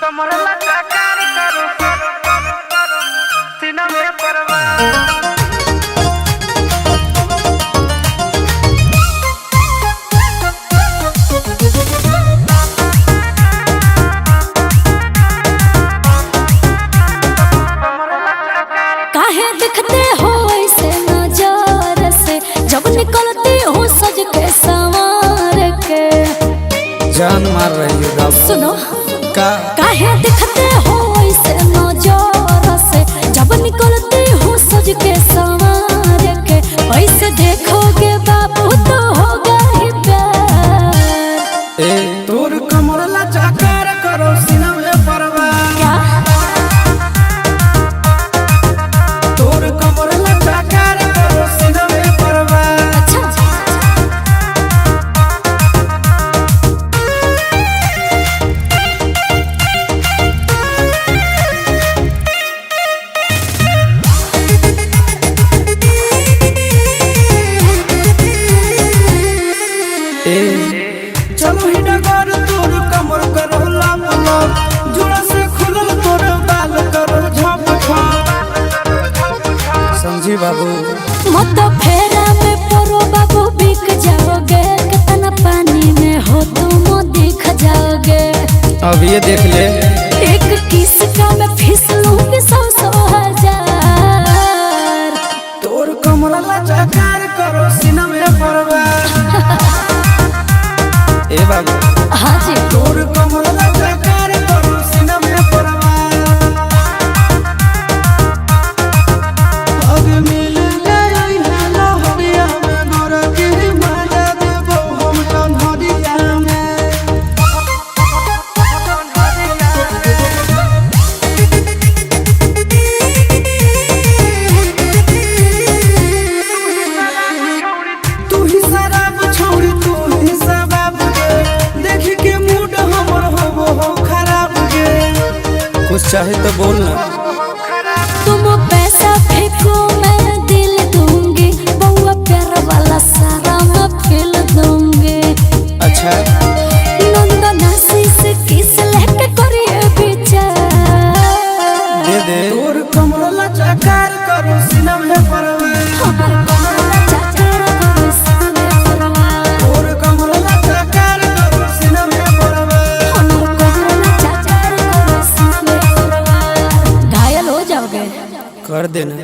कमर लगा कार करो करो करो करो सीना में परवाह जान मार रही है। सुनो काहे दिखते हो ऐसे नजर से जब निकलती हो सज के संवार के ऐसे देखोगे बाबू तो होगा ही प्यार। तोर कमर लगा कार करो सीना में परवाह क्या तोर कमर लगा कार करो सीना में परवाह। अच्छा चलो ही डगर तोर कमर करो लाम लाम जोड़ा से खुलल तोर बाल करो झप झप समझी बाबू मत फेरा में परो बाबू बिक जाओगे कितना पानी में हो तुम दिख जाओगे। अब ये देख ले एक किस का मैं फिसलूंगी 100 हजार। तोर कमर लगा कार करो सीना में परवाह। ए बाबू हाँ जी तोर कमर लगा कार करो सीना में परवाह। अब मिल गई है लहरिया में गोरा के मजा देबो हम कन्हरिया में। तू ही शराब छोड़ी तू ही शराब देख के मूड हमर हो खराब गे। कुछ चाहे तो बोल ना। तुम पैसा फेंको मैं दिल दूंगी बउआ प्यार वाला सारा मैं फेल दूंगी। अच्छा नंदनासी से किस लेके करिए विचार। दे दे तोर कमर लगा कार करो सीना में परवाह। हमार कमर लगा कार करो सीना में परवाह। तोर कमर लगा कार करो सीना में परवाह। हमार कमर लगा कार करो सीना में परवाह। घायल हो जाओगे कर देना।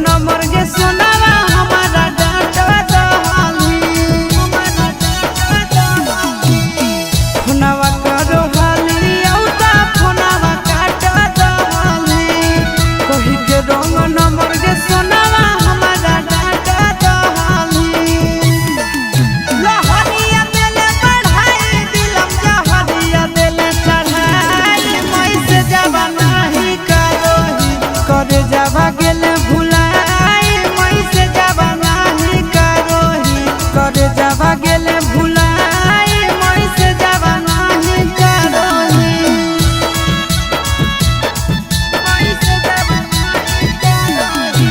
नंबर के सोनावा हमारा डाटा दहाली फोनावा करो हाली औता फोनावा काटा दहाली कही के रंग नंबर के सोनावा हमारा डाटा दहाली लहरिया देले बढ़ाई दिलम जहरिया देले चढ़ाई मई से जावा नाही करोही करे जावा गेले भुलाई मई से जावा नाही करोही करे जावा गेले भुलाई मई से जावा नाही करोही मई से जावा नाही करोही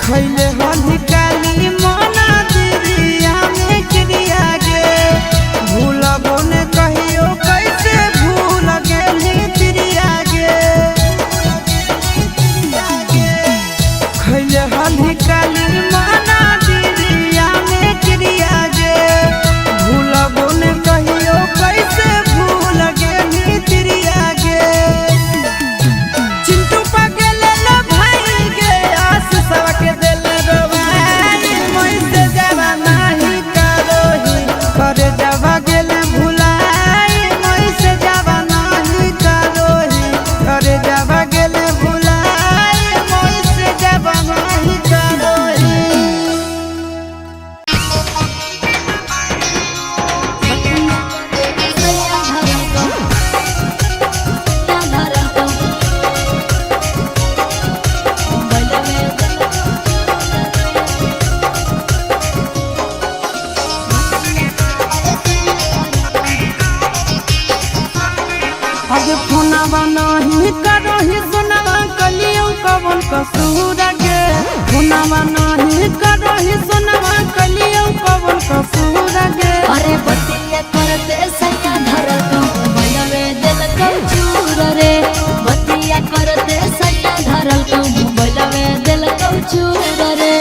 खैले हल्दी काली मना दिरिया में क्रिया गे भूलबो ने कहियो कैसे भूल गेली तिरिया गे खैले हल्दी काली मना दिरिया में क्रिया गे भूलबो ने कहियो कैसे भूल गेली तिरिया गे चिंटू पगले लो भाई गे आस सबके दिल रोवाई मई से जावा नाही करोही करे जावा गेले भुलाई मई से जावा नाही करोही करे जावा गेले भुलाई मई से जावा नाही करोही अगे फोनावा नाही करोही सोनावा कलियो कवन कसूर गे फोनावा नाही करोही सोनावा कलियो कवन कसूर गे अरे बतिया करते सैया धरल कहूँ बैलवे दिल कहूँ चूर रे बतिया करते सैया धरल कहूँ बैलवे दिल कहूँ चूर रे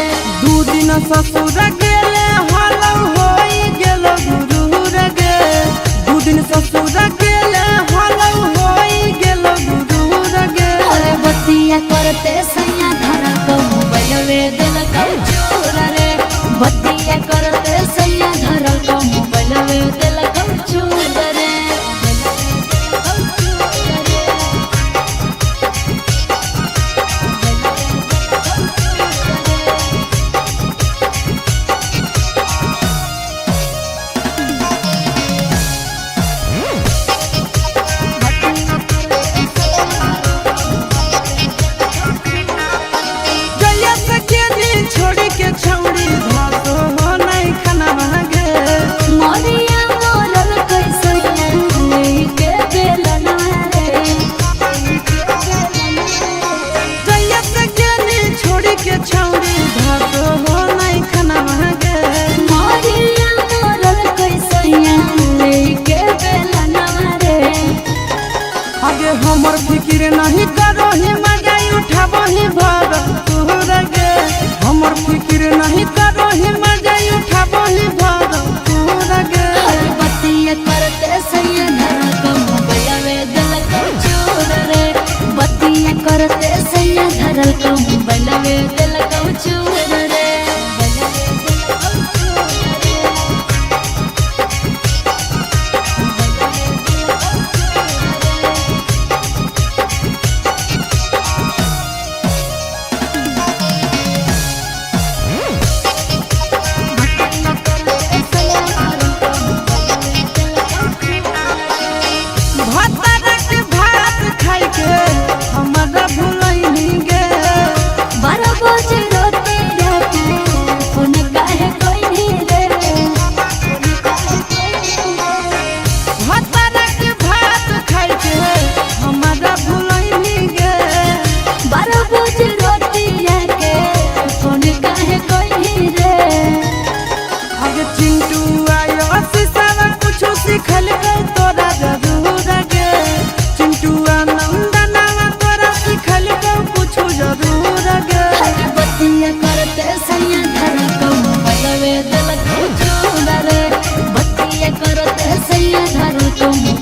दू दिन ससुर गेले हलौ होई गेल गुरूर गे दू दिन ससुर गेले हलौ होई गेल गुरूर गे अरे बतिया करते सैया धरल कहूँ बैलवे दिल कहूँ चूर रे बतिया करते सैया धरल कहूँ बैलवे दिल कहूँ चूर रे गैया सके दिन छोड़ी के छौड़ी धासो हो नहीं खाना मांगे मोरिया मोरल कैसे लेके बेलना रे गैया सके दिन छोड़ी के छौड़ी धासो हो नहीं खाना मांगे मोरिया मोरल कैसे लेके बेलना रे आगे हमर फिक्र नहीं करो ही मजा उठाबो ही भर तोहर गे हमर फिक्र नहीं करो ही मजा उठाबो ही भर तोहर गे हर बतिया करते सैया धरल कहूँ बैलवे दिल कहूँ चूर रे बतिया करते सैया धरल कहूँ बैलवे दिल कहूँ चूर रे हमरा भुलैनी गे 12 बजे रोते तुम